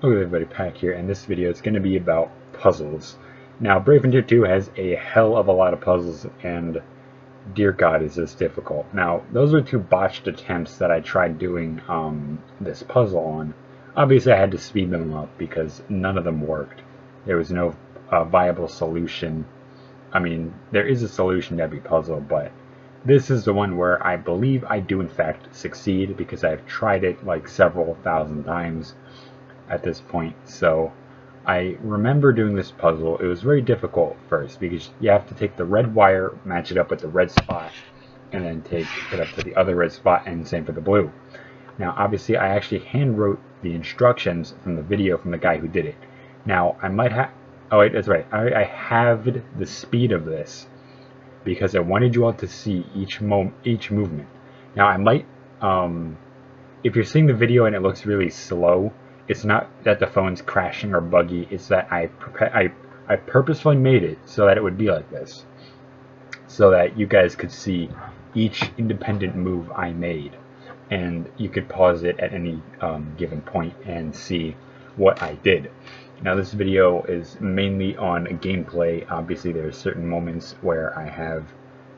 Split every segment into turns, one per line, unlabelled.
Hello everybody, Pack here, and this video is going to be about puzzles. Now, Brave Frontier 2 has a hell of a lot of puzzles, and dear God, is this difficult. Now, those were two botched attempts that I tried doing this puzzle on. Obviously, I had to speed them up because none of them worked. There was no viable solution. I mean, there is a solution to every puzzle, but this is the one where I believe I do in fact succeed because I've tried it like several thousand times at this point. So I remember doing this puzzle. It was very difficult at first because you have to take the red wire, match it up with the red spot, and then take it up to the other red spot, and same for the blue. Now obviously I actually hand wrote the instructions from the video from the guy who did it. Now I might have, oh wait, that's right, I halved the speed of this because I wanted you all to see each movement. Now I might, if you're seeing the video and it looks really slow, it's not that the phone's crashing or buggy, it's that I purposefully made it so that it would be like this, so that you guys could see each independent move I made, and you could pause it at any given point and see what I did. Now this video is mainly on gameplay. Obviously there's certain moments where I have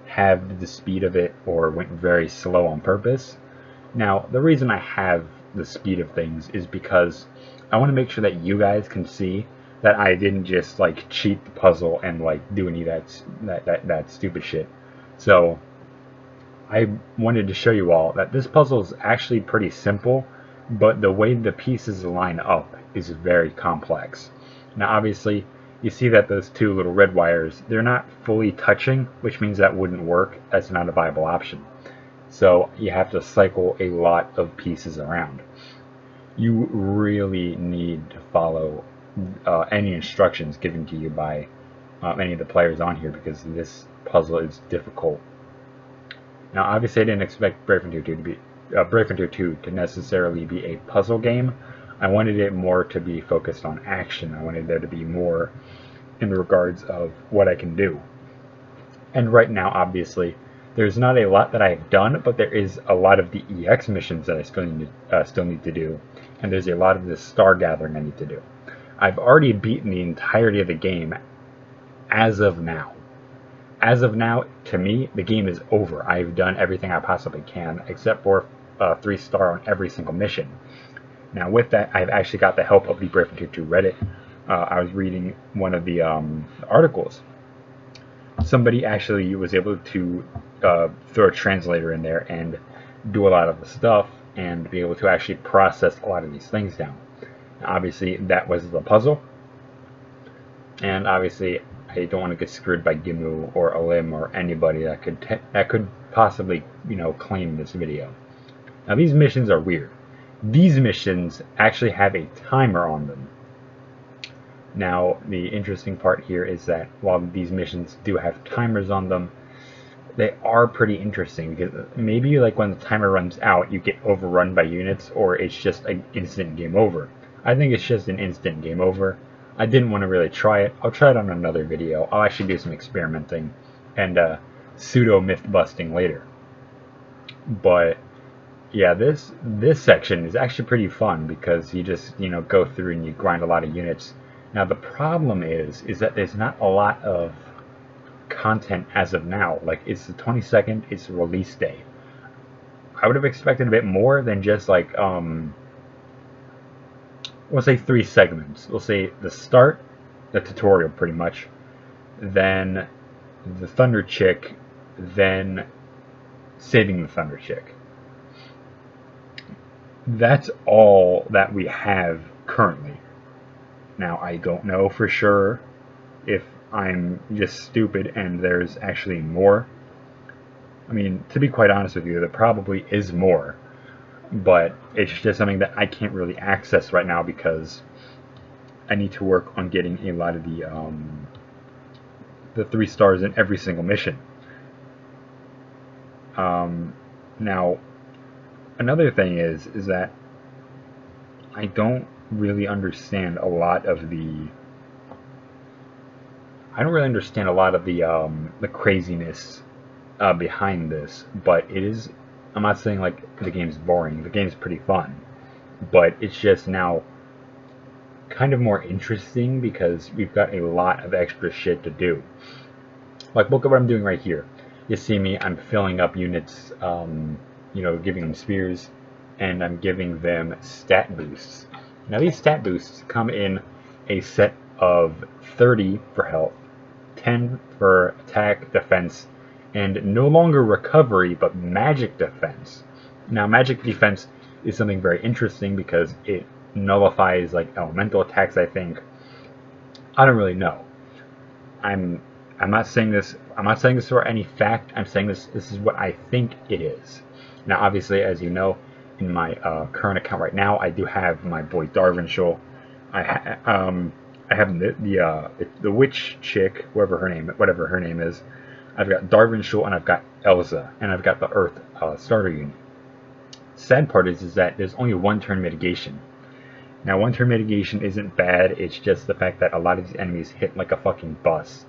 halved the speed of it or went very slow on purpose. Now the reason I have the speed of things is because I want to make sure that you guys can see that I didn't just like cheat the puzzle and like do any of that stupid shit. So I wanted to show you all that this puzzle is actually pretty simple, but the way the pieces line up is very complex. Now obviously you see that those two little red wires, they're not fully touching, which means that wouldn't work. That's not a viable option. So you have to cycle a lot of pieces around. You really need to follow any instructions given to you by any of the players on here, because this puzzle is difficult. Now obviously I didn't expect Brave Frontier 2 to be Brave Frontier 2 to necessarily be a puzzle game. I wanted it more to be focused on action. I wanted there to be more in regards of what I can do. And right now obviously there's not a lot that I've done, but there is a lot of the EX missions that I still need to do, and there's a lot of this star gathering I need to do. I've already beaten the entirety of the game as of now. As of now, to me, the game is over. I've done everything I possibly can, except for 3-star on every single mission. Now with that, I've actually got the help of the Brave Frontier 2 Reddit. I was reading one of the articles. Somebody actually was able to throw a translator in there and do a lot of the stuff and be able to actually process a lot of these things down. Now, obviously that was the puzzle, and obviously I don't want to get screwed by Gimu or Alim or anybody that could possibly, you know, claim this video. Now these missions are weird. These missions actually have a timer on them. Now the interesting part here is that while these missions do have timers on them, they are pretty interesting because maybe like when the timer runs out you get overrun by units, or it's just an instant game over. I think it's just an instant game over. I didn't want to really try it. I'll try it on another video. I'll actually do some experimenting and pseudo myth busting later. But yeah, this section is actually pretty fun because you just, you know, go through and you grind a lot of units. Now the problem is that there's not a lot of content as of now. Like, it's the 22nd, it's the release day. I would have expected a bit more than just like we'll say 3 segments. We'll say the start, the tutorial pretty much, then the Thunder Chick, then saving the Thunder Chick. That's all that we have currently. Now I don't know for sure if I'm just stupid and there's actually more. I mean, to be quite honest with you, there probably is more, but it's just something that I can't really access right now because I need to work on getting a lot of the 3 stars in every single mission. Now another thing is that I don't really understand a lot of the the craziness behind this, but it is, I'm not saying like the game's boring. The game's pretty fun, but it's just now kind of more interesting because we've got a lot of extra shit to do. Like, look at what I'm doing right here. You see me, I'm filling up units, you know, giving them spears, and I'm giving them stat boosts. Now these stat boosts come in a set of 30 for health, 10 for attack, defense, and no longer recovery, but magic defense. Now magic defense is something very interesting because it nullifies like elemental attacks, I think. I don't really know. I'm not saying this for any fact. I'm saying this is what I think it is. Now obviously, as you know, in my current account right now, I do have my boy Darvinshul. I have the witch chick, whatever her name is. I've got Darvinshul and I've got Elsa, and I've got the Earth starter unit. Sad part is that there's only one turn mitigation. Now one turn mitigation isn't bad, it's just the fact that a lot of these enemies hit like a fucking bus.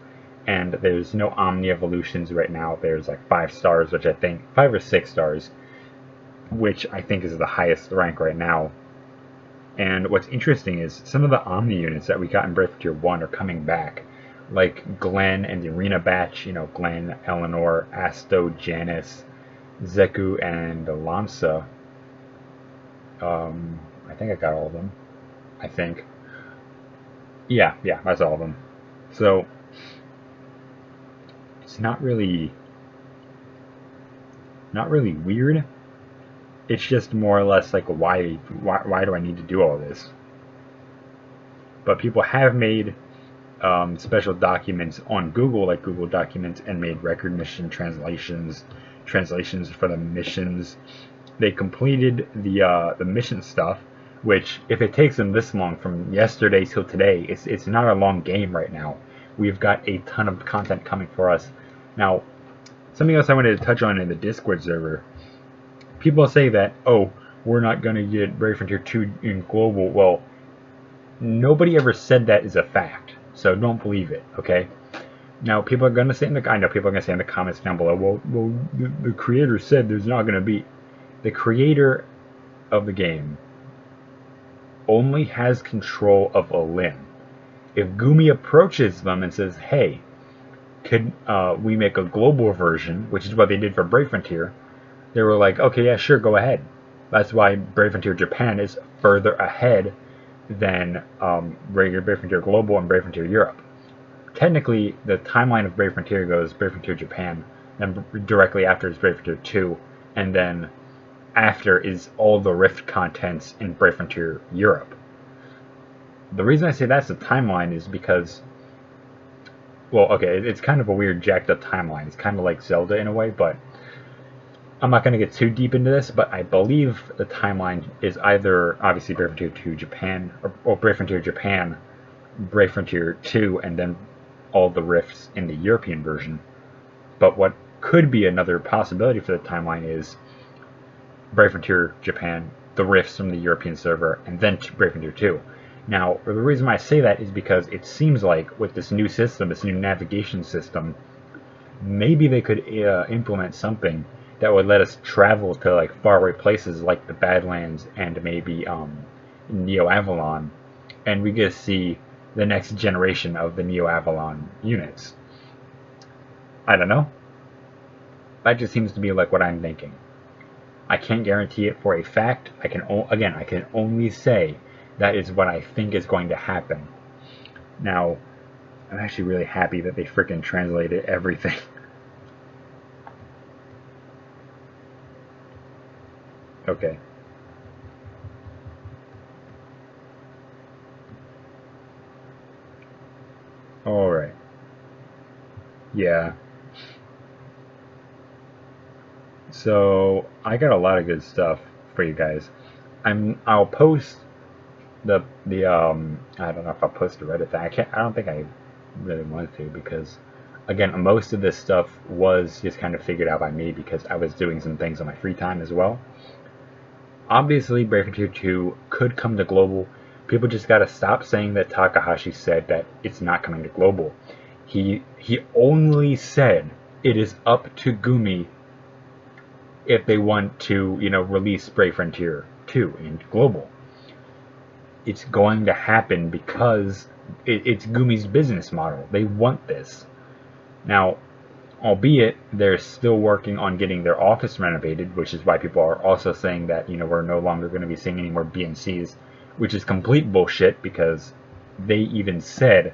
And there's no Omni evolutions right now. There's like 5 stars, which I think 5 or 6 stars, which I think is the highest rank right now. And what's interesting is some of the Omni units that we got in Brave Frontier 1 are coming back. Like Glenn and the Arena batch, you know, Glenn, Eleanor, Asto, Janice, Zeku, and Lanza. I think I got all of them. I think. Yeah, that's all of them. So it's not really weird. It's just more or less like why do I need to do all this? But people have made special documents on Google, like Google Documents, and made record mission translations for the missions. They completed the mission stuff, which if it takes them this long from yesterday till today, it's not a long game right now. We've got a ton of content coming for us. Now, something else I wanted to touch on in the Discord server. People say that, oh, we're not going to get Brave Frontier 2 in global. Well, nobody ever said that is a fact, so don't believe it, okay? Now, people are going to say I know people are going to say in the comments down below, well, the creator said there's not going to be. The creator of the game only has control of a limb. If Gumi approaches them and says, hey, could we make a global version, which is what they did for Brave Frontier, they were like, okay, yeah, sure, go ahead. That's why Brave Frontier Japan is further ahead than regular Brave Frontier Global and Brave Frontier Europe. Technically, the timeline of Brave Frontier goes Brave Frontier Japan, then directly after is Brave Frontier 2, and then after is all the Rift contents in Brave Frontier Europe. The reason I say that's the timeline is because, well, okay, it's kind of a weird jacked up timeline. It's kind of like Zelda in a way, but I'm not going to get too deep into this, but I believe the timeline is either, obviously, Brave Frontier 2 Japan, or Brave Frontier Japan, Brave Frontier 2, and then all the rifts in the European version. But what could be another possibility for the timeline is Brave Frontier Japan, the rifts from the European server, and then Brave Frontier 2. Now, the reason why I say that is because it seems like with this new system, this new navigation system, maybe they could implement something that would let us travel to like faraway places like the Badlands and maybe Neo Avalon, and we get to see the next generation of the Neo Avalon units. I don't know. That just seems to be like what I'm thinking. I can't guarantee it for a fact. I can only say that is what I think is going to happen. Now, I'm actually really happy that they freaking translated everything. Okay. Alright. Yeah. So, I got a lot of good stuff for you guys. I'll post the I don't know if I'll post a Reddit thing. I don't think I really want to, because again, most of this stuff was just kind of figured out by me because I was doing some things on my free time as well. Obviously, Brave Frontier 2 could come to global. People just gotta stop saying that Takahashi said that it's not coming to global. He only said it is up to Gumi if they want to, you know, release Brave Frontier 2 in global. it's going to happen because it's Gumi's business model. They want this. Now, albeit they're still working on getting their office renovated, which is why people are also saying that, you know, we're no longer going to be seeing any more BNCs, which is complete bullshit, because they even said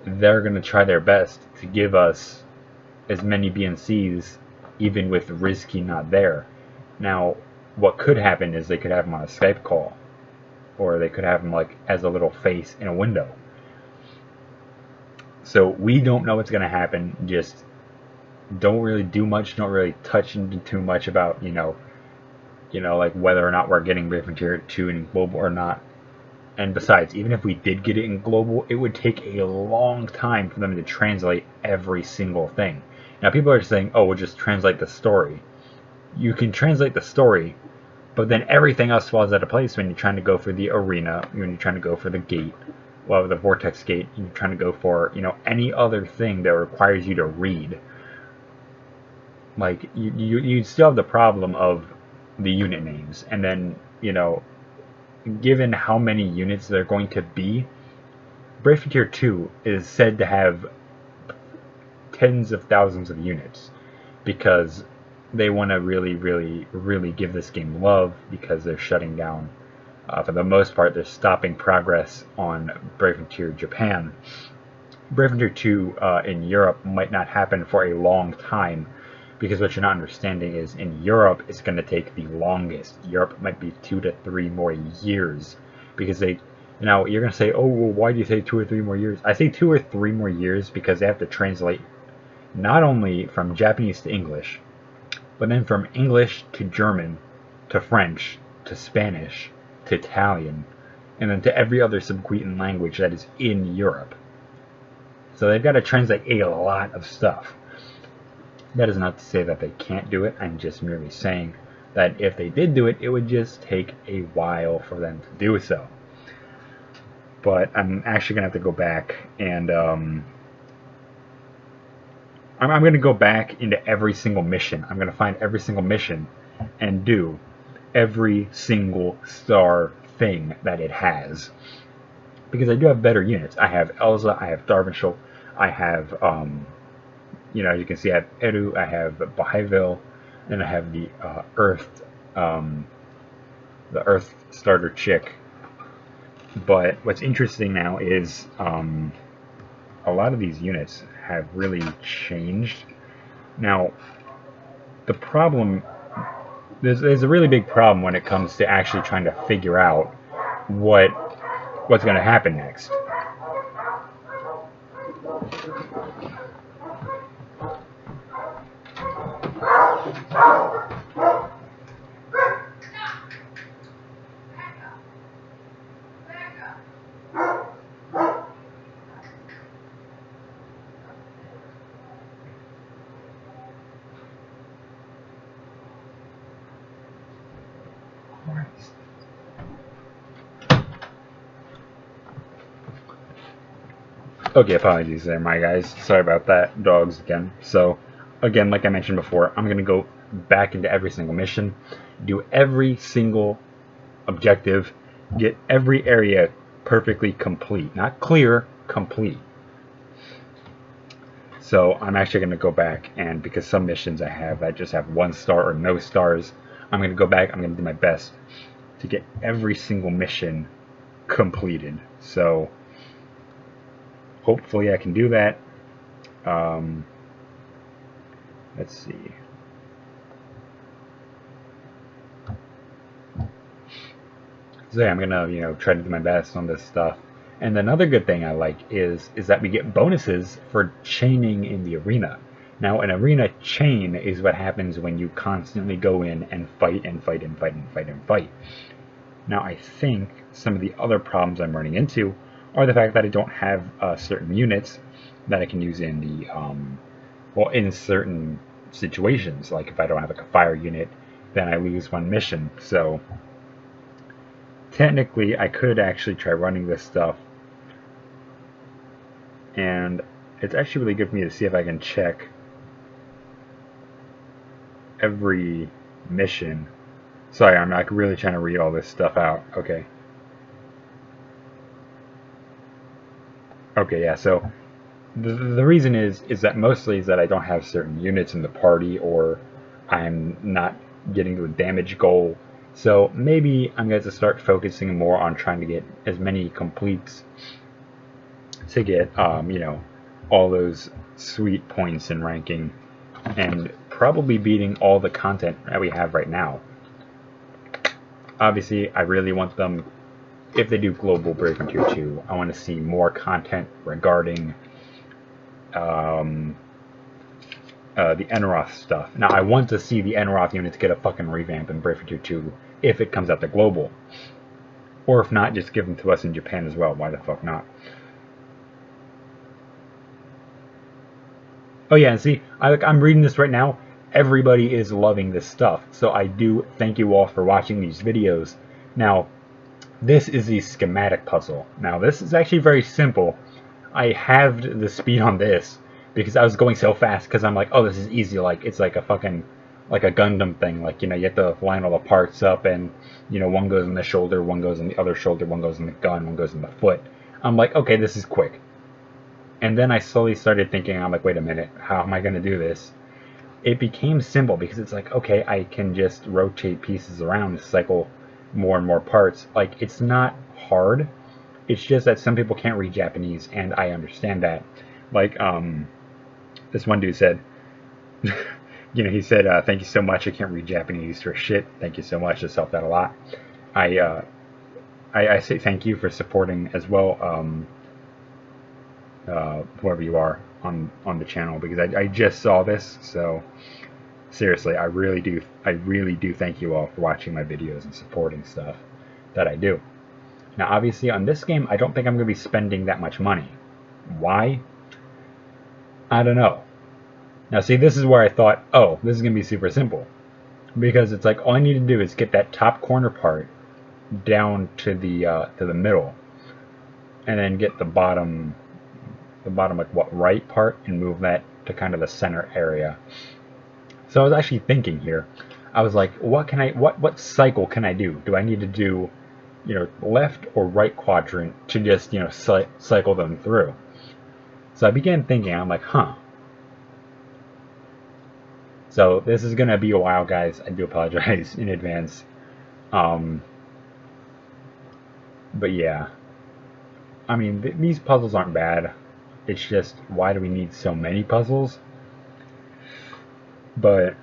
they're going to try their best to give us as many BNCs even with Rizky not there. Now, what could happen is they could have him on a Skype call, or they could have him like as a little face in a window. So we don't know what's going to happen. Just don't really do much, don't really touch into too much about, you know, like whether or not we're getting Brave Frontier 2 in global or not. And besides, even if we did get it in global, it would take a long time for them to translate every single thing. Now, people are saying, oh, we'll just translate the story. You can translate the story, but then everything else falls out of place when you're trying to go for the arena, when you're trying to go for the gate, well, the vortex gate, and you're trying to go for, you know, any other thing that requires you to read. Like, you still have the problem of the unit names, and then, you know, given how many units there are going to be, Brave Frontier 2 is said to have tens of thousands of units, because they want to really give this game love, because they're shutting down, for the most part, they're stopping progress on Brave Frontier Japan. Brave Frontier 2 in Europe might not happen for a long time, because what you're not understanding is in Europe it's going to take the longest. Europe might be 2 to 3 more years, because they, now you're going to say, oh, well, why do you say 2 or 3 more years? I say 2 or 3 more years because they have to translate not only from Japanese to English, but then from English to German to French to Spanish to Italian, and then to every other subquetan language that is in Europe. So they've got to translate a lot of stuff. That is not to say that they can't do it. I'm just merely saying that if they did do it, it would just take a while for them to do so. But I'm actually going to have to go back and I'm going to go back into every single mission. I'm going to find every single mission and do every single star thing that it has. Because I do have better units. I have Elsa, I have Darvinshire, I have, you know, as you can see, I have Eru, I have Bahaiville, and I have the Earth starter chick. But what's interesting now is a lot of these units have really changed. Now, the problem, there's a really big problem when it comes to actually trying to figure out what's going to happen next. Okay, apologies there, my guys. Sorry about that. Dogs again. So, again, like I mentioned before, I'm going to go back into every single mission, do every single objective, get every area perfectly complete. Not clear, complete. So, I'm actually going to go back, and because some missions I just have 1 star or no stars, I'm going to go back, I'm going to do my best to get every single mission completed. So, hopefully I can do that. Let's see. So yeah, I'm gonna, you know, try to do my best on this stuff. And another good thing I like is that we get bonuses for chaining in the arena. Now, an arena chain is what happens when you constantly go in and fight and fight and fight and fight and fight. Now, I think some of the other problems I'm running into are the fact that I don't have certain units that I can use in the, well, in certain situations. Like if I don't have a fire unit, then I lose 1 mission. So technically, I could actually try running this stuff, and it's actually really good for me to see if I can check every mission. Sorry, I'm like really trying to read all this stuff out. Okay. Okay, yeah, so the reason is that mostly is that I don't have certain units in the party, or I'm not getting to a damage goal. So maybe I'm going to start focusing more on trying to get as many completes to get, you know, all those sweet points in ranking, and probably beating all the content that we have right now. Obviously, I really want them, if they do Global Brave Frontier 2, I want to see more content regarding the Enroth stuff. Now, I want to see the Enroth units get a fucking revamp in Brave Frontier 2 if it comes out to Global. Or if not, just give them to us in Japan as well. Why the fuck not? Oh yeah, and see, I'm reading this right now. Everybody is loving this stuff. So I do thank you all for watching these videos. Now, this is the schematic puzzle. Now, this is actually very simple. I halved the speed on this because I was going so fast, because I'm like, oh, this is easy. Like, it's like a fucking, like a Gundam thing. Like, you know, you have to line all the parts up, and, you know, one goes in the shoulder, one goes in the other shoulder, one goes in the gun, one goes in the foot. I'm like, okay, this is quick. And then I slowly started thinking, I'm like, wait a minute, how am I going to do this? It became simple because it's like, okay, I can just rotate pieces around and cycle more and more parts. Like, it's not hard. It's just that some people can't read Japanese, and I understand that. Like, this one dude said, you know, he said, thank you so much. I can't read Japanese for shit. Thank you so much. This helped out a lot. I say thank you for supporting as well, whoever you are on the channel, because I just saw this. So seriously, I really do thank you all for watching my videos and supporting stuff that I do. Now, obviously, on this game, I don't think I'm going to be spending that much money. Why? I don't know. Now, see, this is where I thought, oh, this is going to be super simple. Because it's like, all I need to do is get that top corner part down to the middle. And then get the bottom, like, what, right part, and move that to kind of the center area. So I was actually thinking here. I was like, what cycle can I do? Do I need to do, you know, left or right quadrant to just, you know, cycle them through? So I began thinking, I'm like, huh. So this is gonna be a while, guys. I do apologize in advance. But yeah, I mean, these puzzles aren't bad. It's just, why do we need so many puzzles? But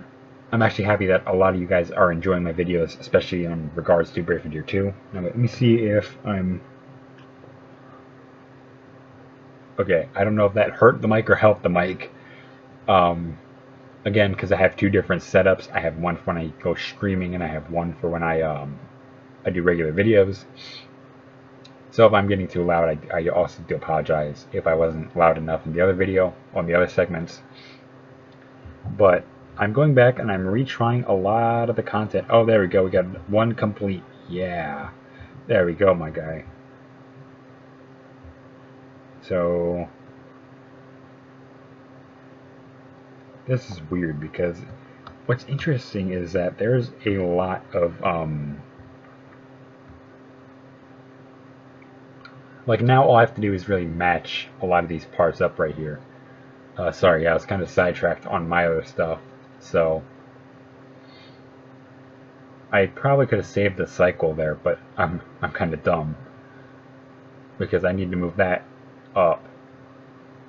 I'm actually happy that a lot of you guys are enjoying my videos, especially in regards to Brave Frontier 2. Now, let me see if I'm... Okay, I don't know if that hurt the mic or helped the mic. Again, because I have two different setups. I have one for when I go streaming, and I have one for when I do regular videos. So if I'm getting too loud, I also do apologize if I wasn't loud enough in the other video, on the other segments. But I'm going back and I'm retrying a lot of the content. Oh, there we go. We got one complete. Yeah. There we go, my guy. So this is weird, because what's interesting is that there's a lot of like, now all I have to do is really match a lot of these parts up right here. Sorry, yeah, I was kind of sidetracked on my other stuff. So I probably could have saved the cycle there, but I'm kind of dumb, because I need to move that up.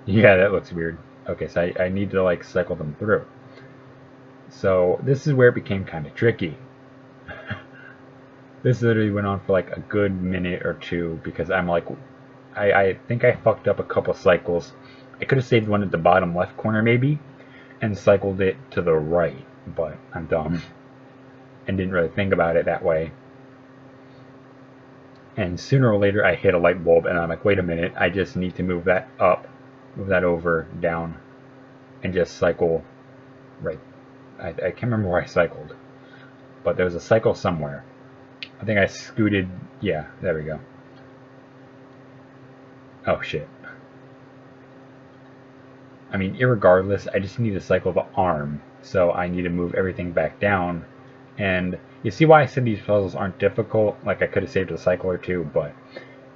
Yeah, that looks weird. Okay, so I need to, like, cycle them through. So this is where it became kind of tricky. This literally went on for like a good minute or two, because I'm like, I think I fucked up a couple cycles. I could have saved one at the bottom left corner maybe, and cycled it to the right, but I'm dumb and didn't really think about it that way. And sooner or later I hit a light bulb, and I'm like, wait a minute, I just need to move that up, move that over, down, and just cycle right. I can't remember where I cycled, but there was a cycle somewhere. I think I scooted, yeah, there we go. Oh shit. I mean, irregardless, I just need to cycle the arm, so I need to move everything back down. And you see why I said these puzzles aren't difficult? Like, I could have saved a cycle or two, but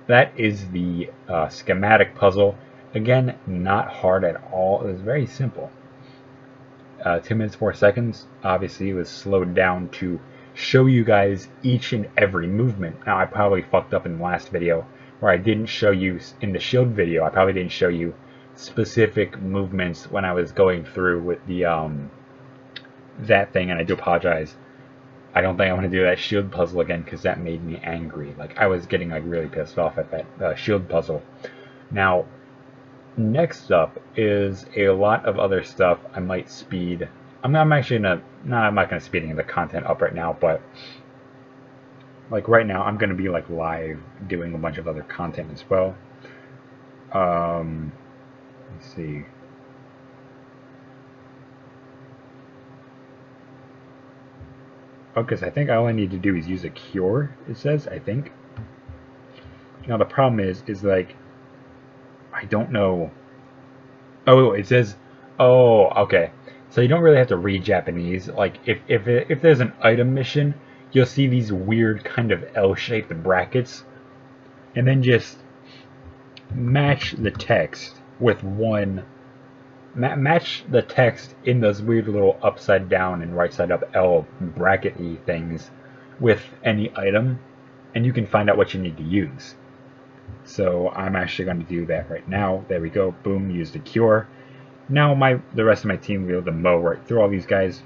that is the schematic puzzle. Again, not hard at all. It was very simple. 2 minutes 4 seconds. Obviously, it was slowed down to show you guys each and every movement. Now, I probably fucked up in the last video where I didn't show you in the shield video. I probably didn't show you specific movements when I was going through with the that thing, and I do apologize. I don't think I want to do that shield puzzle again because that made me angry. Like, I was getting like really pissed off at that shield puzzle. Now, next up is a lot of other stuff I might speed. I'm actually gonna, no, I'm not gonna speed any of the content up right now, but like right now I'm gonna be like live doing a bunch of other content as well. Let's see. Oh, because I think all I need to do is use a cure, it says, I think. Now the problem is like, I don't know. Oh, it says, oh, okay. So you don't really have to read Japanese. Like, if there's an item mission, you'll see these weird kind of L-shaped brackets. And then just match the text with one... match the text in those weird little upside down and right side up L bracket-y things with any item. And you can find out what you need to use. So I'm actually going to do that right now. There we go. Boom, use the cure. Now the rest of my team will be able to mow right through all these guys.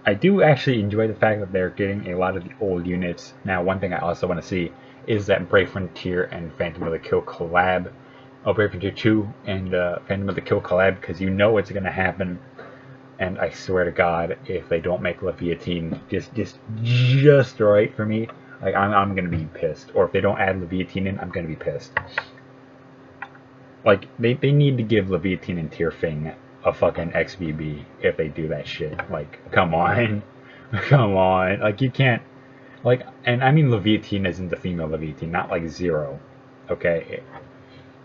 I do actually enjoy the fact that they're getting a lot of the old units. Now, one thing I also want to see is that Brave Frontier and Phantom of the Kill collab. Oh, Brave Frontier 2 and Phantom of the Kill collab, because you know it's going to happen. And I swear to God, if they don't make Leviatine just right for me, like I'm going to be pissed. Or if they don't add Leviatine in, I'm going to be pissed. Like, they need to give Leviatine and Tyrfing a fucking XBB if they do that shit. Like, come on. Come on. Like, you can't... Like, and I mean Leviatine isn't the female Leviatine, not like Zero. Okay?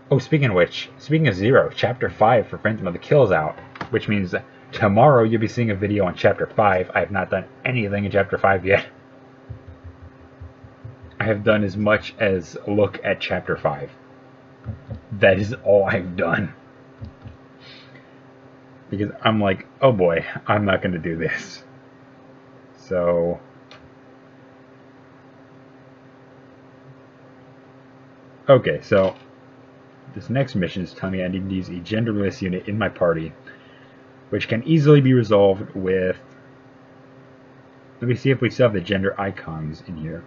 Oh, speaking of which, speaking of Zero, Chapter 5 for Phantom of the Kill is out. Which means that tomorrow you'll be seeing a video on Chapter 5. I have not done anything in Chapter 5 yet. I have done as much as look at Chapter 5. That is all I've done. Because I'm like, oh boy, I'm not going to do this. So... okay, so... this next mission is telling me I need to use a genderless unit in my party, which can easily be resolved with... let me see if we still have the gender icons in here.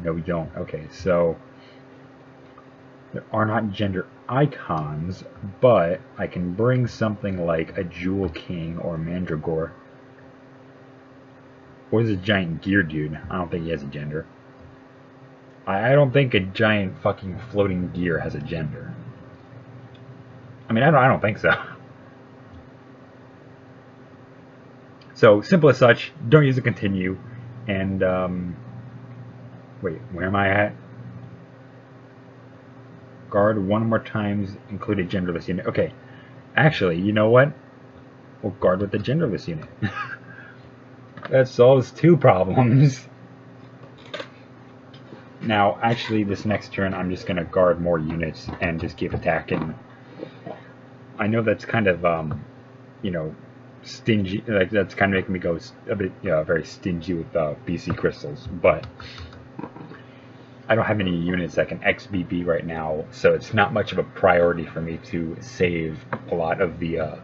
No, we don't. Okay, so there are not gender icons, but I can bring something like a Jewel King or a Mandragore. Or is a giant gear dude? I don't think he has a gender. I don't think a giant fucking floating gear has a gender. I mean, I don't think so. So, simple as such, don't use a continue, and, wait, where am I at? Guard one more times, include a genderless unit. Okay, actually, you know what? We'll guard with the genderless unit. That solves 2 problems. Now, actually, this next turn, I'm just going to guard more units and just keep attacking. I know that's kind of, you know, stingy. Like, that's kind of making me go a bit, very stingy with BC crystals. But I don't have any units that can XBB right now, so it's not much of a priority for me to save a lot of the,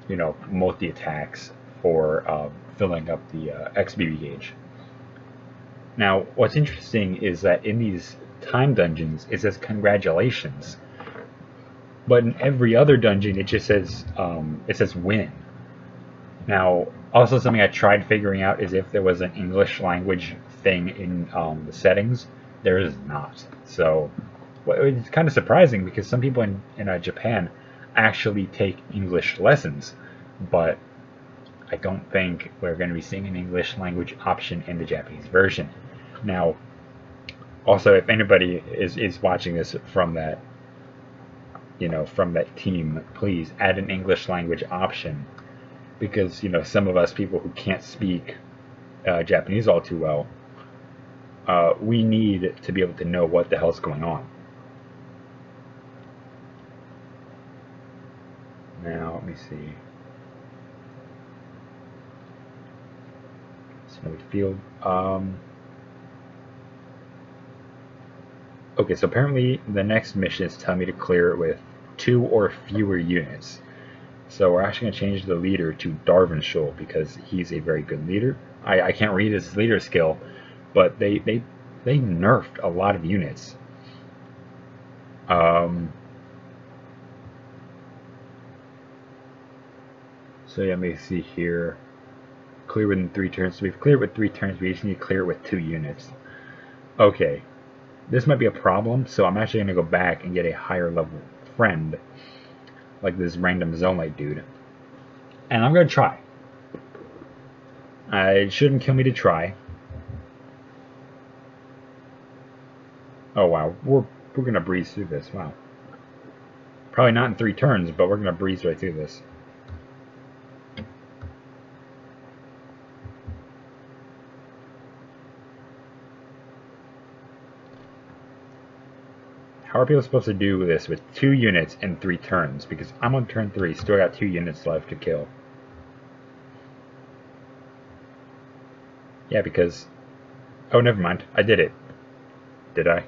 you know, multi-attacks for filling up the XBB gauge. Now, what's interesting is that in these time dungeons, it says congratulations. But in every other dungeon, it just says, win. Now, also something I tried figuring out is if there was an English language thing in the settings. There is not. So, it's kind of surprising because some people in Japan actually take English lessons. But I don't think we're going to be seeing an English language option in the Japanese version. Now, also, if anybody is watching this from that, you know, from that team, please add an English language option, because, you know, some of us people who can't speak Japanese all too well, we need to be able to know what the hell's going on. Now, let me see. Snowy Field. Okay, so apparently the next mission is telling me to clear it with 2 or fewer units. So we're actually going to change the leader to Darvinshul because he's a very good leader. I can't read his leader skill, but they nerfed a lot of units. So yeah, let me see here. Clear within 3 turns. So we've cleared with 3 turns. We just need to clear it with 2 units. Okay, this might be a problem. So I'm actually going to go back and get a higher level friend, like this random Zonelight dude, and I'm going to try. It shouldn't kill me to try. Oh wow, we're going to breeze through this. Wow. Probably not in 3 turns, but we're going to breeze right through this. How are people supposed to do this with 2 units in 3 turns? Because I'm on turn 3, still got 2 units left to kill. Yeah, because... Oh, never mind. I did it. Did I?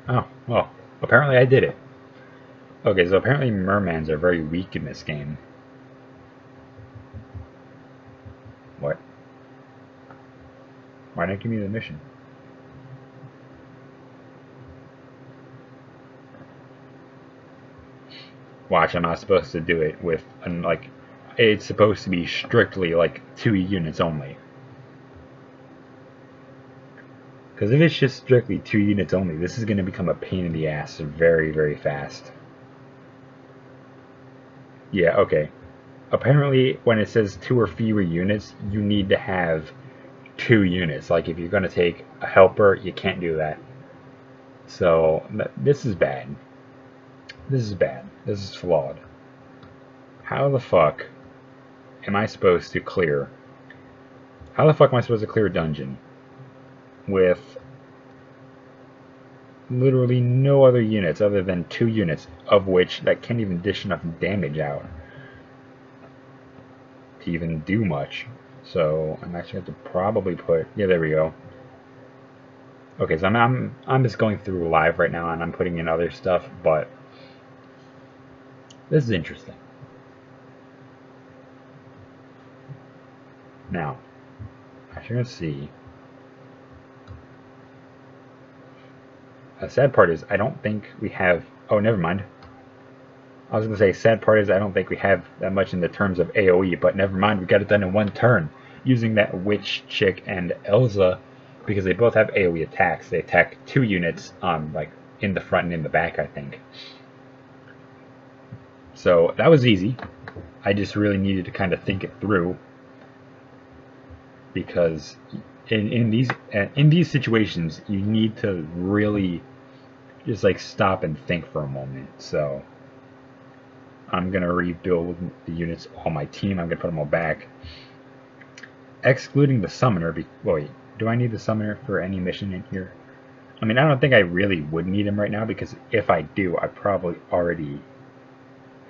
Oh, well, apparently I did it. Okay, so apparently mermans are very weak in this game. What? Why didn't it give me the mission? Watch, I'm not supposed to do it with, like, it's supposed to be strictly, like, 2 units only. Because if it's just strictly 2 units only, this is going to become a pain in the ass very, very fast. Yeah, okay. Apparently, when it says 2 or fewer units, you need to have 2 units. Like, if you're going to take a helper, you can't do that. So, this is bad. This is bad. This is flawed. How the fuck am I supposed to clear? How the fuck am I supposed to clear a dungeon with literally no other units other than 2 units, of which that can't even dish enough damage out to even do much? So I'm actually going to have to probably put... Yeah, there we go. Okay, so I'm just going through live right now, and I'm putting in other stuff, but this is interesting. Now, as you're going to see, the sad part is I don't think we have... Oh, never mind. I was going to say, sad part is I don't think we have that much in the terms of AoE, but never mind, we got it done in 1 turn using that witch chick and Elsa, because they both have AoE attacks. They attack 2 units, like in the front and in the back, I think. So that was easy. I just really needed to kind of think it through, because in these situations you need to really just like stop and think for a moment. So I'm gonna rebuild the units on my team. I'm gonna put them all back, excluding the summoner. Wait, do I need the summoner for any mission in here? I mean, I don't think I really would need him right now, because if I do, I probably already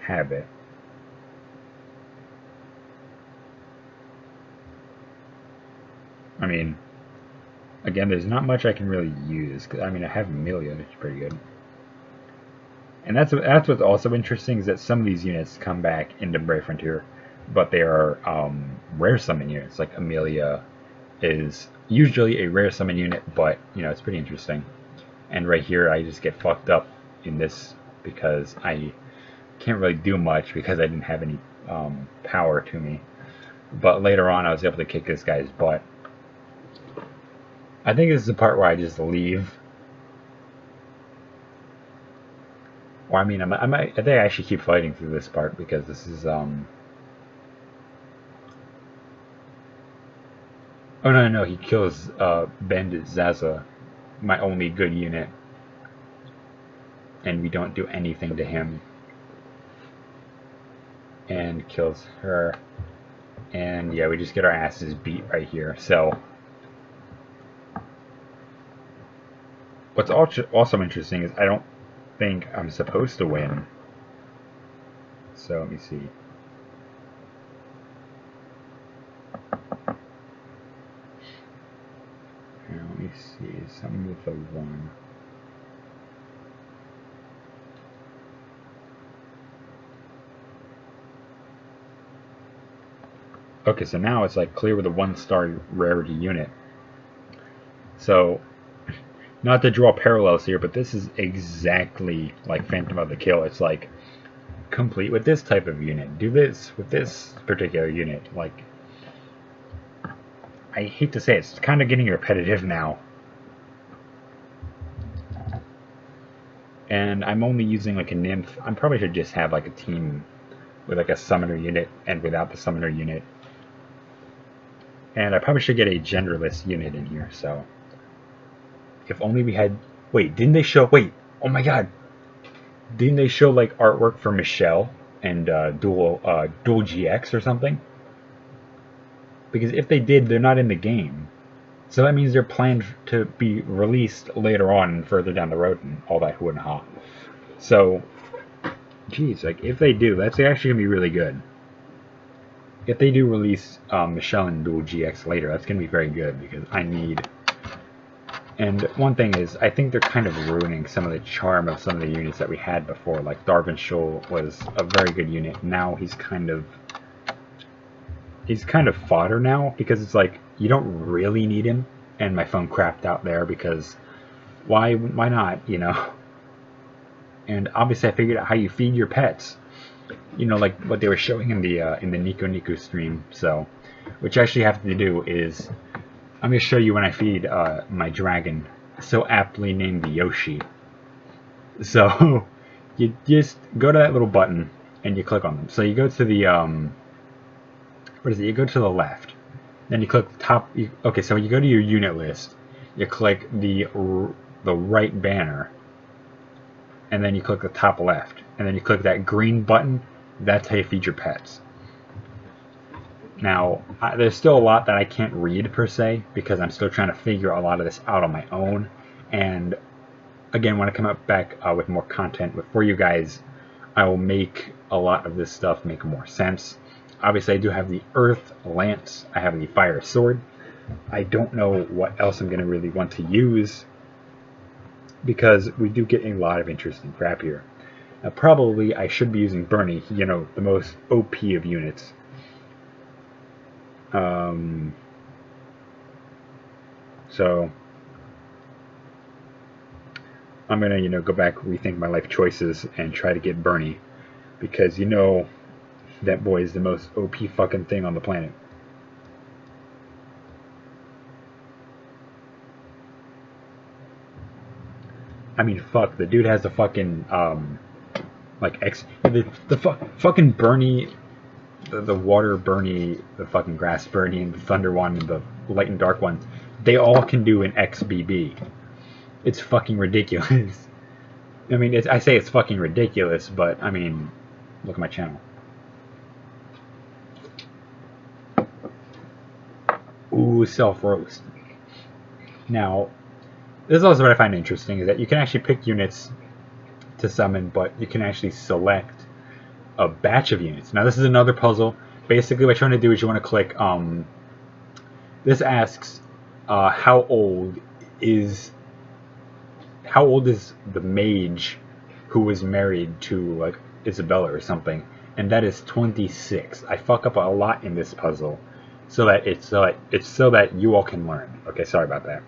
have it. I mean, again, there's not much I can really use. I mean, I have Amelia, which is pretty good. And that's what's also interesting, is that some of these units come back into Brave Frontier, but they are rare summon units. Like Amelia is usually a rare summon unit, but you know, it's pretty interesting. And right here, I just get fucked up in this because I can't really do much because I didn't have any power to me. But later on, I was able to kick this guy's butt. I think this is the part where I just leave. Or I mean, I think I actually keep fighting through this part, because this is Oh no, he kills Bandit Zaza, my only good unit, and we don't do anything to him, and kills her. And yeah, we just get our asses beat right here. So what's also interesting is I don't think I'm supposed to win. So let me see. Now, let me see. Something with a 1. Okay, so now it's like clear with a 1-star rarity unit. So, not to draw parallels here, but this is exactly like Phantom of the Kill. It's like complete with this type of unit. Do this with this particular unit. Like, I hate to say it, it's kind of getting repetitive now. And I'm only using like a nymph. I probably should just have like a team with like a summoner unit and without the summoner unit. And I probably should get a genderless unit in here, so. If only we had... Wait, didn't they show... Wait, oh my god. Didn't they show like artwork for Michelle and Dual GX or something? Because if they did, they're not in the game. So that means they're planned to be released later on and further down the road and all that hoo and ha. So, geez, like if they do, that's actually going to be really good. If they do release Michelle and Dual GX later, that's going to be very good because I need... And one thing is, I think they're kind of ruining some of the charm of some of the units that we had before. Like Darvin Shoal was a very good unit. Now he's kind of fodder now because it's like you don't really need him. And my phone crapped out there because why not, you know? And obviously I figured out how you feed your pets. You know, like what they were showing in the Nico Nico stream. So, what you actually have to do is, I'm going to show you when I feed my dragon, so aptly named the Yoshi. So, you just go to that little button and you click on them. So you go to the, what is it? You go to the left. Then you click the top. Okay, so you go to your unit list. You click the right banner. And then you click the top left. And then you click that green button. That's how you feed your pets. Now, there's still a lot that I can't read per se because I'm still trying to figure a lot of this out on my own. And again, when I come up back with more content for you guys, I will make a lot of this stuff make more sense. Obviously, I do have the Earth Lance. I have the Fire Sword. I don't know what else I'm going to really want to use because we do get a lot of interesting crap here. Now, probably I should be using Bernie, you know, the most OP of units. So I'm gonna, you know, go back, rethink my life choices, and try to get Bernie, because you know that boy is the most OP fucking thing on the planet. I mean, fuck, the dude has a fucking like fucking Bernie. The water Bernie, the fucking grass Bernie, and the thunder one, and the light and dark one, they all can do an XBB. It's fucking ridiculous. I mean, I say it's fucking ridiculous, but I mean, look at my channel. Ooh, self-roast. Now, this is also what I find interesting, is that you can actually pick units to summon, but you can actually select a batch of units. Now this is another puzzle. Basically what you want to do is you want to click, this asks how old is the mage who was married to like Isabella or something, and that is 26. I fuck up a lot in this puzzle so that it's so that you all can learn. Okay, sorry about that.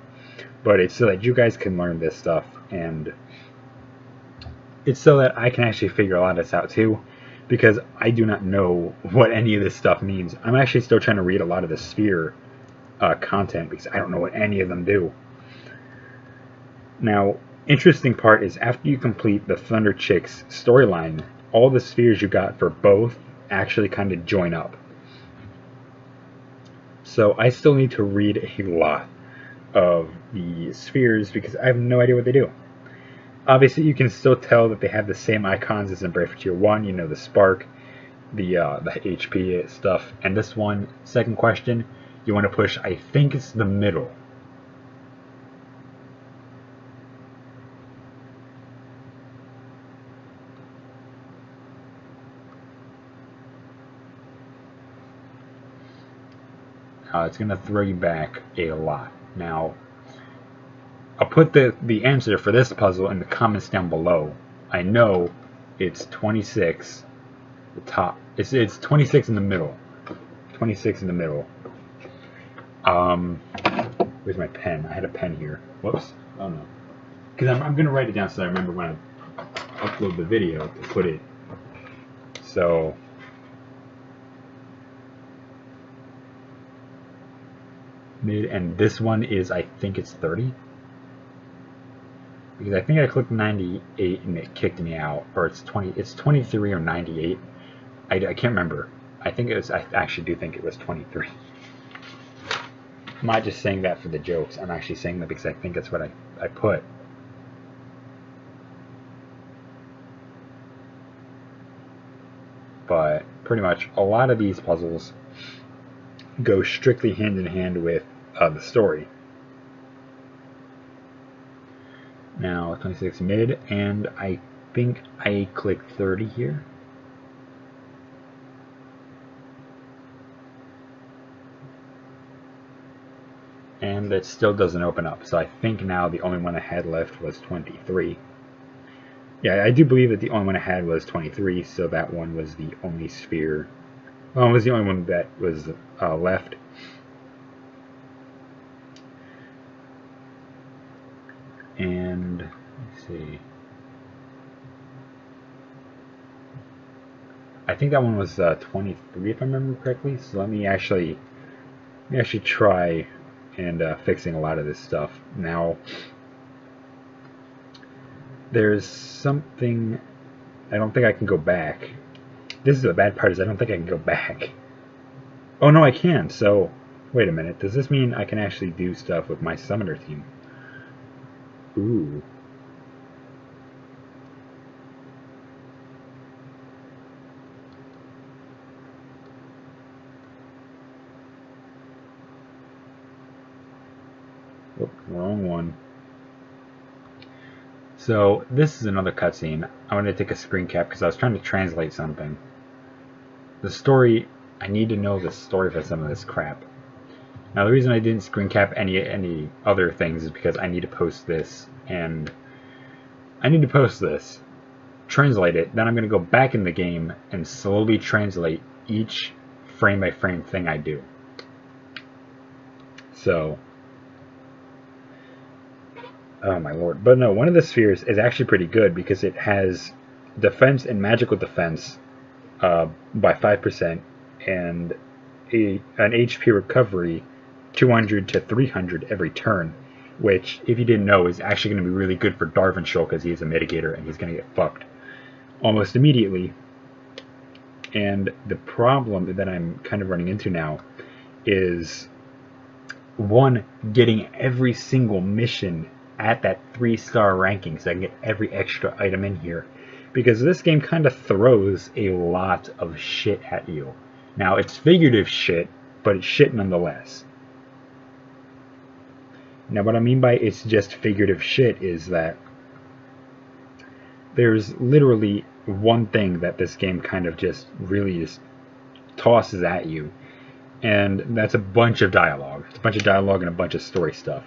But it's so that you guys can learn this stuff, and it's so that I can actually figure a lot of this out too. Because I do not know what any of this stuff means. I'm actually still trying to read a lot of the Sphere content because I don't know what any of them do. Now, interesting part is after you complete the Thunder Chicks storyline, all the spheres you got for both actually kind of join up. So I still need to read a lot of the spheres because I have no idea what they do. Obviously, you can still tell that they have the same icons as in Brave Frontier 1. You know, the spark, the HP stuff. And this one, second question, you want to push, I think it's the middle. It's going to throw you back a lot. Now, I'll put the answer for this puzzle in the comments down below. I know it's 26, the top. It's 26 in the middle. 26 in the middle. Where's my pen? I had a pen here. Whoops. Oh no. Because I'm going to write it down so I remember when I upload the video to put it. So... mid, and this one is, I think it's 30, because I think I clicked 98 and it kicked me out, or it's 23 or 98. I can't remember. I actually do think it was 23. I'm not just saying that for the jokes. I'm actually saying that because I think that's what I put. But pretty much a lot of these puzzles go strictly hand in hand with the story. Now 26 mid, and I think I clicked 30 here. And it still doesn't open up, so I think now the only one I had left was 23. Yeah, I do believe that the only one I had was 23, so that one was the only sphere. Well, it was the only one that was left. And let's see. I think that one was 23 if I remember correctly. So let me actually try and fixing a lot of this stuff. Now, there's something I don't think I can go back. This is the bad part, is I don't think I can go back. Oh no, I can. So wait a minute. Does this mean I can actually do stuff with my summoner team? Ooh. Oh, wrong one. So this is another cutscene. I want to take a screen cap because I was trying to translate something. The story, I need to know the story for some of this crap. Now the reason I didn't screen cap any other things is because I need to post this, and I need to post this, translate it, then I'm going to go back in the game and slowly translate each frame by frame thing I do. So, oh my lord. But no, one of the spheres is actually pretty good because it has defense and magical defense by 5% and an HP recovery 200 to 300 every turn, which, if you didn't know, is actually going to be really good for Darvinshul because he's a mitigator and he's going to get fucked almost immediately. And the problem that I'm kind of running into now is, one, getting every single mission at that 3-star ranking so I can get every extra item in here, because this game kind of throws a lot of shit at you. Now, it's figurative shit, but it's shit nonetheless. Now, what I mean by it's just figurative shit is that there's literally one thing that this game kind of just really just tosses at you, and that's a bunch of dialogue. It's a bunch of dialogue and a bunch of story stuff.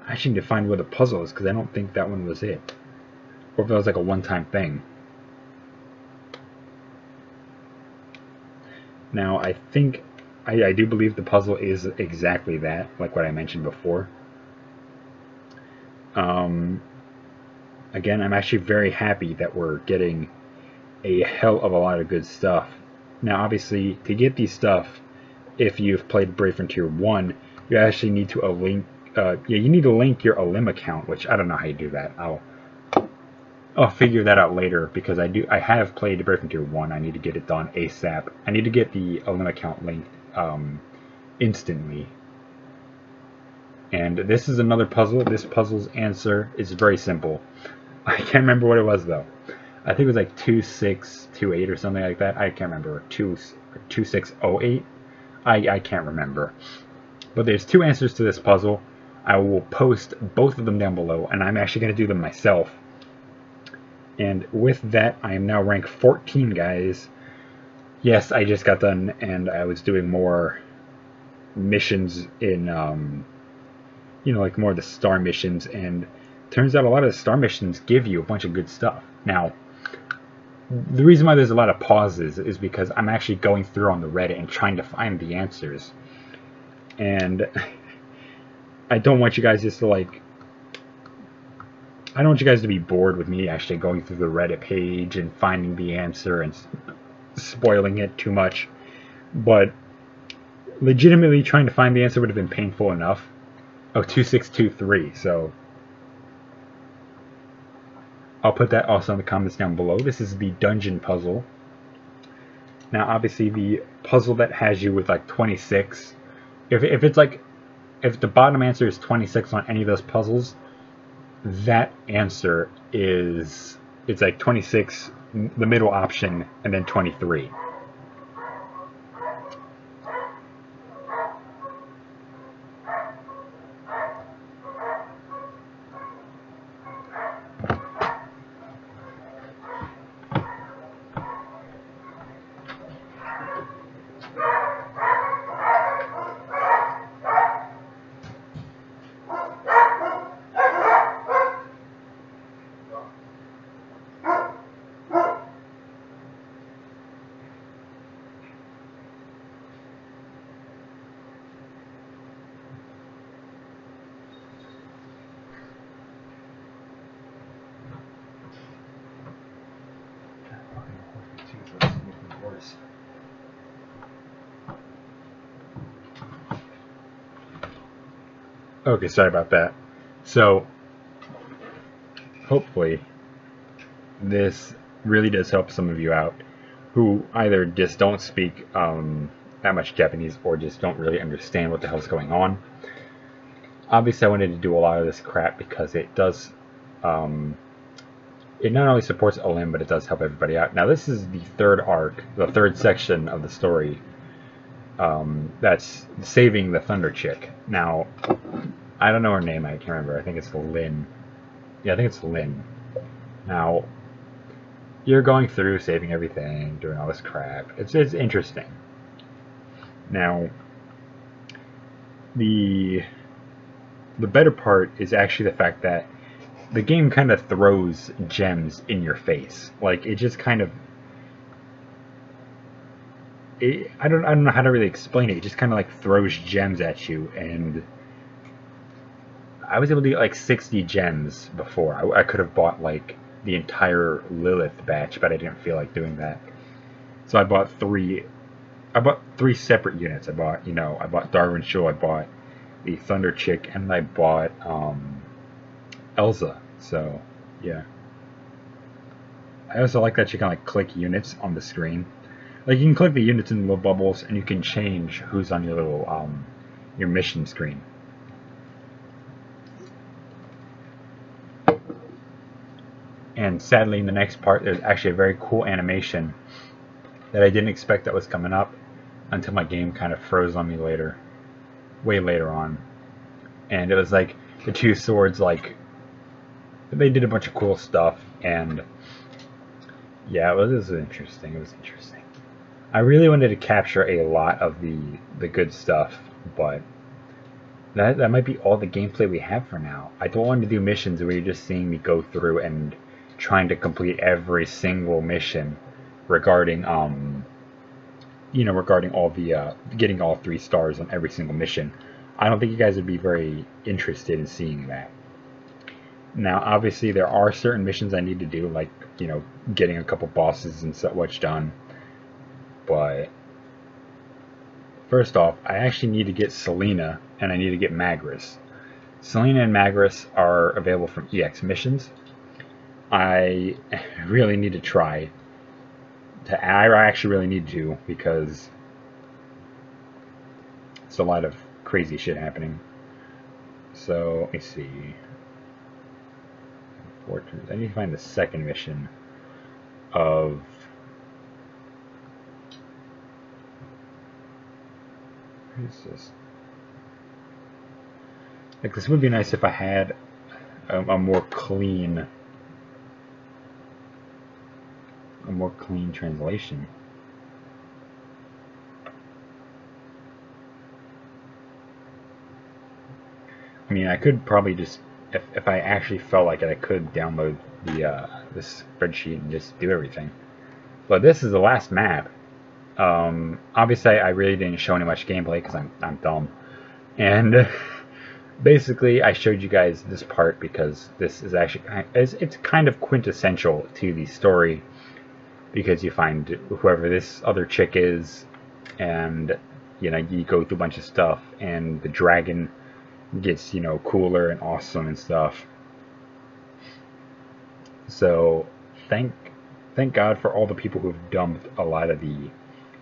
I actually need to find where the puzzle is because I don't think that one was it, or if that was like a one-time thing. Now, I think I do believe the puzzle is exactly that, like what I mentioned before. Again, I'm actually very happy that we're getting a hell of a lot of good stuff. Now, obviously, to get these stuff, if you've played Brave Frontier 1, you actually need to link. You need to link your Olim account, which I don't know how you do that. I'll figure that out later because I have played Brave Frontier 1. I need to get it done ASAP. I need to get the Olim account linked instantly. And this is another puzzle. This puzzle's answer is very simple. I can't remember what it was though. I think it was like 2628 or something like that. I can't remember. 2608. I can't remember. But there's two answers to this puzzle. I will post both of them down below, and I'm actually going to do them myself. And with that, I am now rank 14, guys. Yes, I just got done, and I was doing more missions in, you know, like more of the star missions, and turns out a lot of the star missions give you a bunch of good stuff. Now, the reason why there's a lot of pauses is because I'm actually going through on the Reddit and trying to find the answers. And I don't want you guys just to like, I don't want you guys to be bored with me actually going through the Reddit page and finding the answer and spoiling it too much. But legitimately trying to find the answer would have been painful enough. Oh, 2623, so I'll put that also in the comments down below. This is the dungeon puzzle. Now, obviously, the puzzle that has you with like 26, if it's like, if the bottom answer is 26 on any of those puzzles, that answer is, it's like 26, the middle option, and then 23. Okay, sorry about that. So, hopefully, this really does help some of you out who either just don't speak that much Japanese or just don't really understand what the hell's going on. Obviously, I wanted to do a lot of this crap because it does, it not only supports OLM, but it does help everybody out. Now, this is the third arc, the third section of the story. That's saving the Thunder Chick. Now, I don't know her name, I can't remember. I think it's Lynn. Yeah, I think it's Lynn. Now, you're going through, saving everything, doing all this crap. It's interesting. Now, the better part is actually the fact that the game kind of throws gems in your face. Like, it just kind of, I don't know how to really explain it. It just kind of like throws gems at you, and I was able to get like 60 gems before. I could have bought like the entire Lilith batch, but I didn't feel like doing that. So I bought three separate units. I bought Darwin Show, I bought the Thunder Chick, and I bought Elsa. So yeah. I also like that you can like click units on the screen. Like, you can click the units in the little bubbles, and you can change who's on your little your mission screen. And sadly, in the next part, there's actually a very cool animation that I didn't expect that was coming up until my game kind of froze on me later, way later on. And it was like the two swords, like, they did a bunch of cool stuff, and yeah, it was interesting. It was interesting. I really wanted to capture a lot of the good stuff, but that might be all the gameplay we have for now. I don't want to do missions where you're just seeing me go through and trying to complete every single mission regarding regarding all the getting all 3 stars on every single mission. I don't think you guys would be very interested in seeing that. Now, obviously, there are certain missions I need to do, like, getting a couple bosses and such done. But first off, I actually need to get Selena, and I need to get Magris. Selena and Magris are available from EX missions. I really need to try. I actually really need to, because it's a lot of crazy shit happening. So, let me see. Fortress. I need to find the second mission. of what is this? Like, this would be nice if I had a more clean translation. I mean, I could probably just, if I actually felt like it, I could download the spreadsheet and just do everything. But this is the last map. Obviously, I really didn't show any much gameplay because I'm dumb. And basically, I showed you guys this part because this is actually, it's kind of quintessential to the story, because you find whoever this other chick is, and you know, you go through a bunch of stuff, and the dragon gets, you know, cooler and awesome and stuff. So thank God for all the people who've dumped a lot of the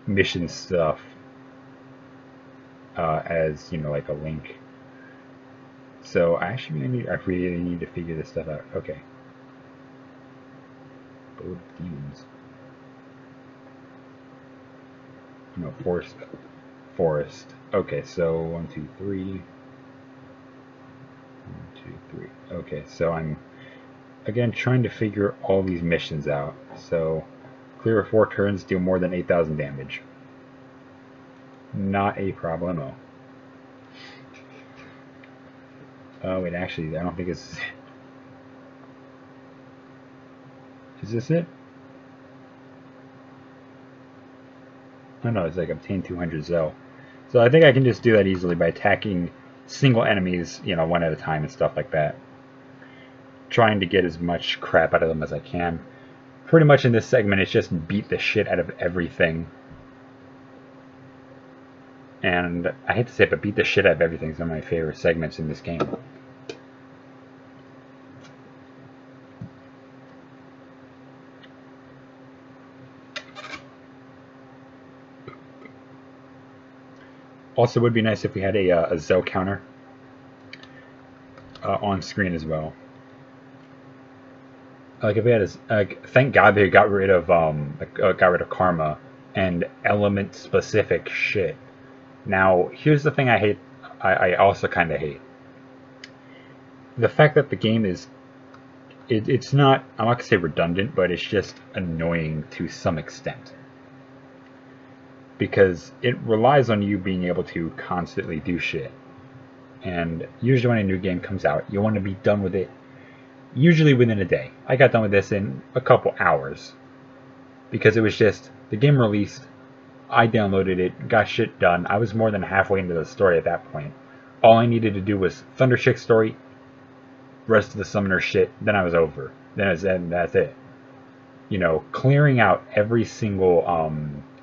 mission stuff as, you know, like a link. So I really need to figure this stuff out. Okay. Both demons. No, forest. Okay, so 1, 2, 3. 1, 2, 3. Okay, so I'm again trying to figure all these missions out. So clear 4 turns, deal more than 8,000 damage. Not a problemo. Oh wait, actually, I don't think it's. Is this it? Oh no, it's like obtain 200 Zo. So I think I can just do that easily by attacking single enemies, you know, one at a time and stuff like that. Trying to get as much crap out of them as I can. Pretty much in this segment, it's just beat the shit out of everything. And I hate to say it, but beat the shit out of everything is one of my favorite segments in this game. Also, it would be nice if we had a Zo counter on screen as well. Like if we had thank God they got rid of karma and element specific shit. Now here's the thing I hate. I also kind of hate the fact that the game is. It's not. I'm not gonna say redundant, but it's just annoying to some extent. Because it relies on you being able to constantly do shit. And usually when a new game comes out, you want to be done with it usually within a day. I got done with this in a couple hours. Because it was just, the game released, I downloaded it, got shit done. I was more than halfway into the story at that point. All I needed to do was Thunder Chick story, rest of the summoner shit, then I was over. Then that's it. You know, clearing out every single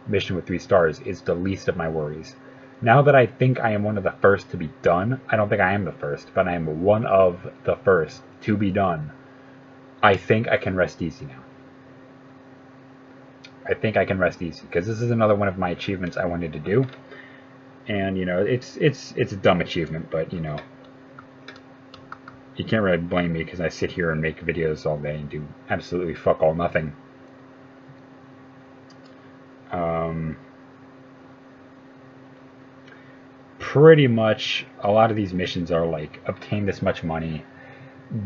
mission with 3 stars is the least of my worries. Now that I think I am one of the first to be done, I don't think I am the first, but I am one of the first to be done. I think I can rest easy now. I think I can rest easy, because this is another one of my achievements I wanted to do. And, you know, it's a dumb achievement, but, you know, you can't really blame me because I sit here and make videos all day and do absolutely fuck all nothing. Pretty much a lot of these missions are like obtain this much money,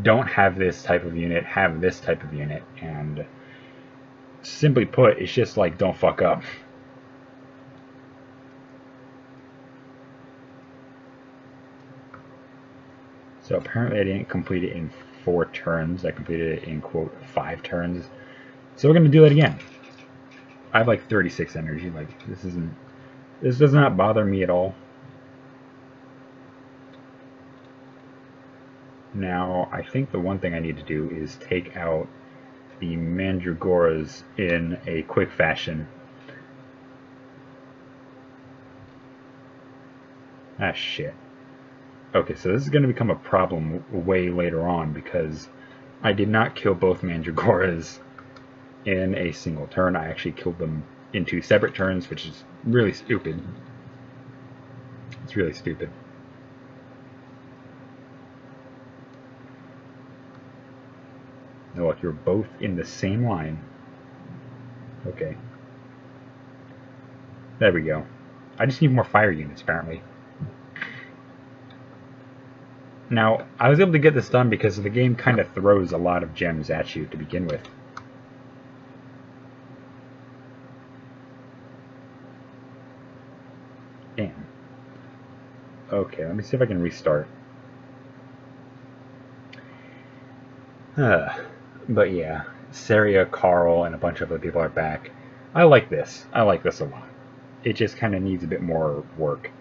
don't have this type of unit, have this type of unit, and simply put, it's just like don't fuck up. So apparently I didn't complete it in 4 turns. I completed it in, quote, 5 turns. So we're going to do that again. I have like 36 energy. Like, this does not bother me at all. Now, I think the one thing I need to do is take out the Mandragoras in a quick fashion. Ah, shit. Okay, so this is going to become a problem way later on because I did not kill both Mandragoras in a single turn. I actually killed them in 2 separate turns, which is really stupid. It's really stupid. Now look, you're both in the same line. Okay. There we go. I just need more fire units, apparently. Now, I was able to get this done because the game kind of throws a lot of gems at you to begin with. Damn. Okay, let me see if I can restart. But yeah, Saria, Carl, and a bunch of other people are back. I like this. I like this a lot. It just kind of needs a bit more work.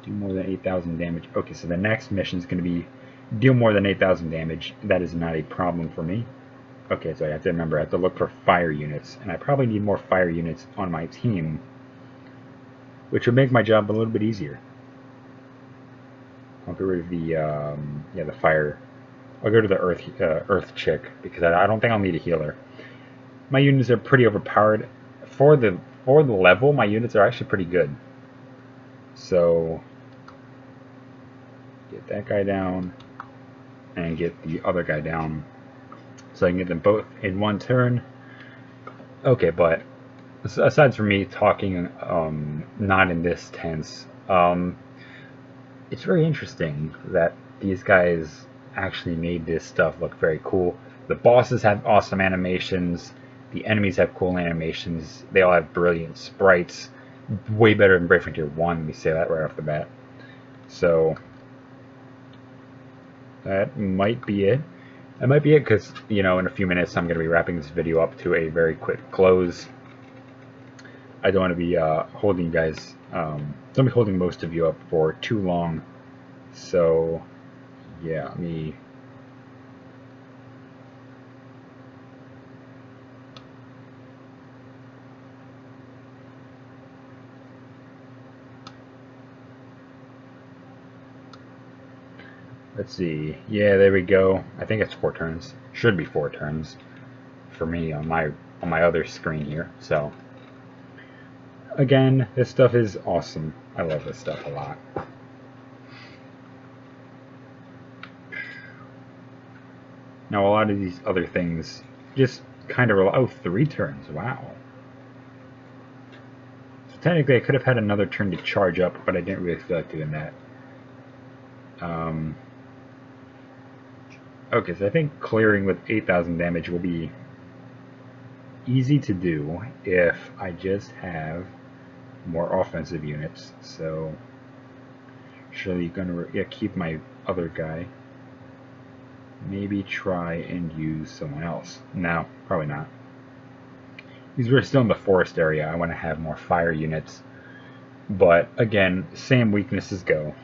Do more than 8,000 damage. Okay, so the next mission is going to be deal more than 8,000 damage. That is not a problem for me. Okay, so I have to remember, I have to look for fire units, and I probably need more fire units on my team, which would make my job a little bit easier. I'll get rid of the fire. I'll go to the earth chick because I don't think I'll need a healer. My units are pretty overpowered for the level. My units are actually pretty good. So get that guy down and get the other guy down, so I can get them both in one turn. Okay, but aside from me talking, not in this tense, it's very interesting that these guys actually made this stuff look very cool. The bosses have awesome animations. The enemies have cool animations. They all have brilliant sprites. Way better than Brave Frontier 1, let me say that right off the bat. So, that might be it. That might be it because, you know, in a few minutes I'm going to be wrapping this video up to a very quick close. I don't want to be holding you guys, don't be holding most of you up for too long. So, yeah, let me... Let's see. Yeah, there we go. I think it's 4 turns. Should be 4 turns for me on my other screen here. So, again, this stuff is awesome. I love this stuff a lot. Now, a lot of these other things just kind of... Oh, 3 turns. Wow. So technically, I could have had another turn to charge up, but I didn't really feel like doing that. Okay, so I think clearing with 8,000 damage will be easy to do if I just have more offensive units. So, surely gonna keep my other guy. Maybe try and use someone else. No, probably not. Because we're still in the forest area, I want to have more fire units. But again, same weaknesses go.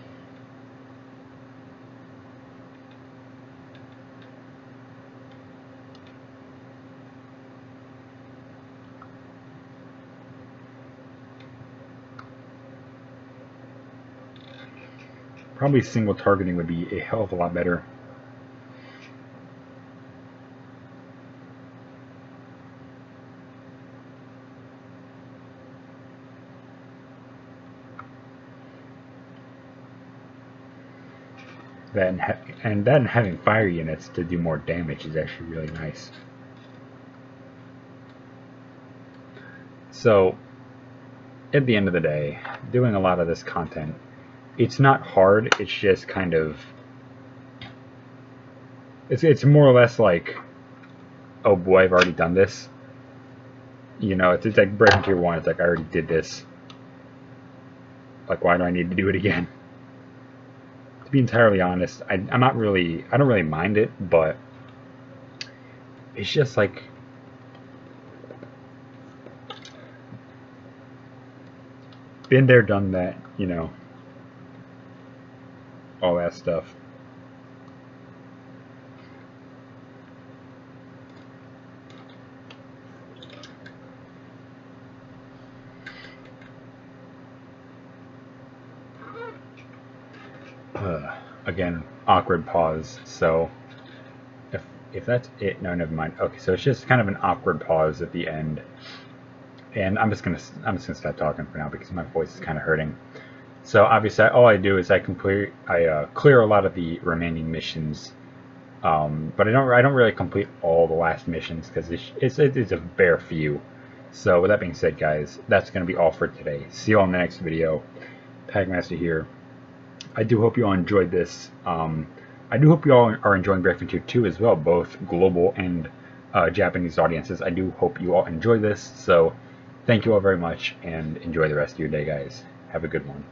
Probably single targeting would be a hell of a lot better. And then having fire units to do more damage is actually really nice. So, at the end of the day, doing a lot of this content, it's not hard, it's just kind of... It's more or less like, oh boy, I've already done this. You know, it's like Brave Frontier 1, it's like, I already did this. Like, why do I need to do it again? To be entirely honest, I don't really mind it, but it's just like, been there, done that, you know, all that stuff. Again, awkward pause. So if that's it, no, never mind. Okay, so it's just kind of an awkward pause at the end. And I'm just gonna stop talking for now because my voice is kind of hurting. So obviously, all I do is I clear a lot of the remaining missions, but I don't really complete all the last missions because it's a bare few. So with that being said, guys, that's gonna be all for today. See you all in the next video. Tagmaster here. I do hope you all enjoyed this. I do hope you all are enjoying Brave Frontier 2 as well, both global and Japanese audiences. I do hope you all enjoy this. So thank you all very much and enjoy the rest of your day, guys. Have a good one.